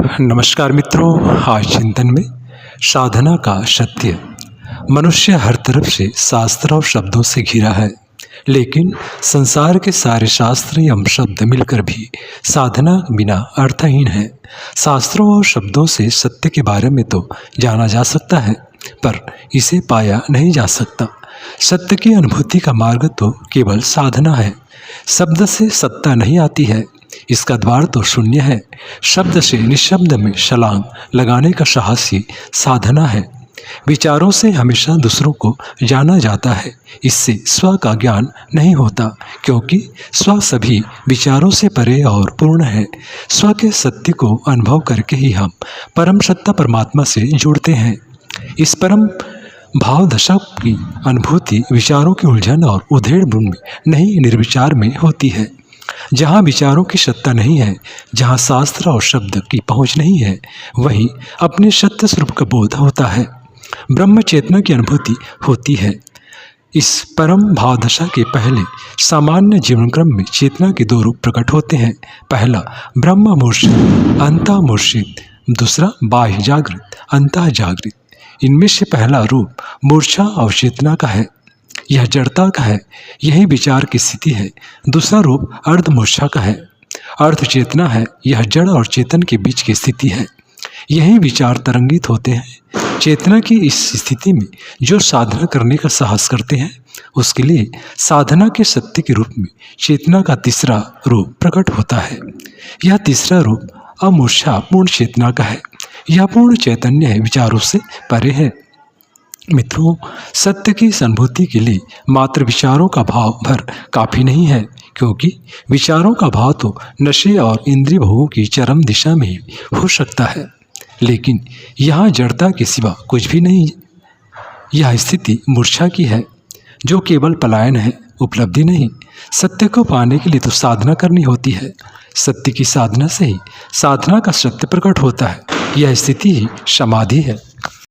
नमस्कार मित्रों, आज चिंतन में साधना का सत्य। मनुष्य हर तरफ से शास्त्र और शब्दों से घिरा है, लेकिन संसार के सारे शास्त्र एवं शब्द मिलकर भी साधना बिना अर्थहीन है। शास्त्रों और शब्दों से सत्य के बारे में तो जाना जा सकता है, पर इसे पाया नहीं जा सकता। सत्य की अनुभूति का मार्ग तो केवल साधना है। शब्द से सत्ता नहीं आती है, इसका द्वार तो शून्य है। शब्द से निशब्द में छलांग लगाने का साहस ही साधना है। विचारों से हमेशा दूसरों को जाना जाता है, इससे स्व का ज्ञान नहीं होता, क्योंकि स्व सभी विचारों से परे और पूर्ण है। स्व के सत्य को अनुभव करके ही हम परम सत्ता परमात्मा से जुड़ते हैं। इस परम भाव दशा की अनुभूति विचारों की उलझन और उधेड़-बुन में नहीं, निर्विचार में होती है। जहाँ विचारों की सत्ता नहीं है, जहाँ शास्त्र और शब्द की पहुँच नहीं है, वहीं अपने सत्य स्वरूप का बोध होता है, ब्रह्म चेतना की अनुभूति होती है। इस परम भाव दशा के पहले सामान्य जीवन क्रम में चेतना के दो रूप प्रकट होते हैं। पहला ब्रह्म मूर्छित अंतः मूर्छित, दूसरा बाह्य जागृत अंतः जागृत। इनमें से पहला रूप मूर्छा और चेतना का है, यह जड़ता का है, यही विचार की स्थिति है। दूसरा रूप अर्ध मूर्छा का है, अर्ध चेतना है, यह जड़ और चेतन के बीच की स्थिति है। यही विचार तरंगित होते हैं। चेतना की इस स्थिति में जो साधना करने का साहस करते हैं, उसके लिए साधना के सत्य के रूप में चेतना का तीसरा रूप प्रकट होता है। यह तीसरा रूप अमूर्छा पूर्ण चेतना का है। यह पूर्ण चैतन्य है, विचारों से परे है। मित्रों, सत्य की अनुभूति के लिए मात्र विचारों का भाव भर काफ़ी नहीं है, क्योंकि विचारों का भाव तो नशे और इंद्रिय भोगों की चरम दिशा में ही हो सकता है, लेकिन यहाँ जड़ता के सिवा कुछ भी नहीं। यह स्थिति मूर्छा की है, जो केवल पलायन है, उपलब्धि नहीं। सत्य को पाने के लिए तो साधना करनी होती है। सत्य की साधना से ही साधना का सत्य प्रकट होता है। यह स्थिति ही समाधि है।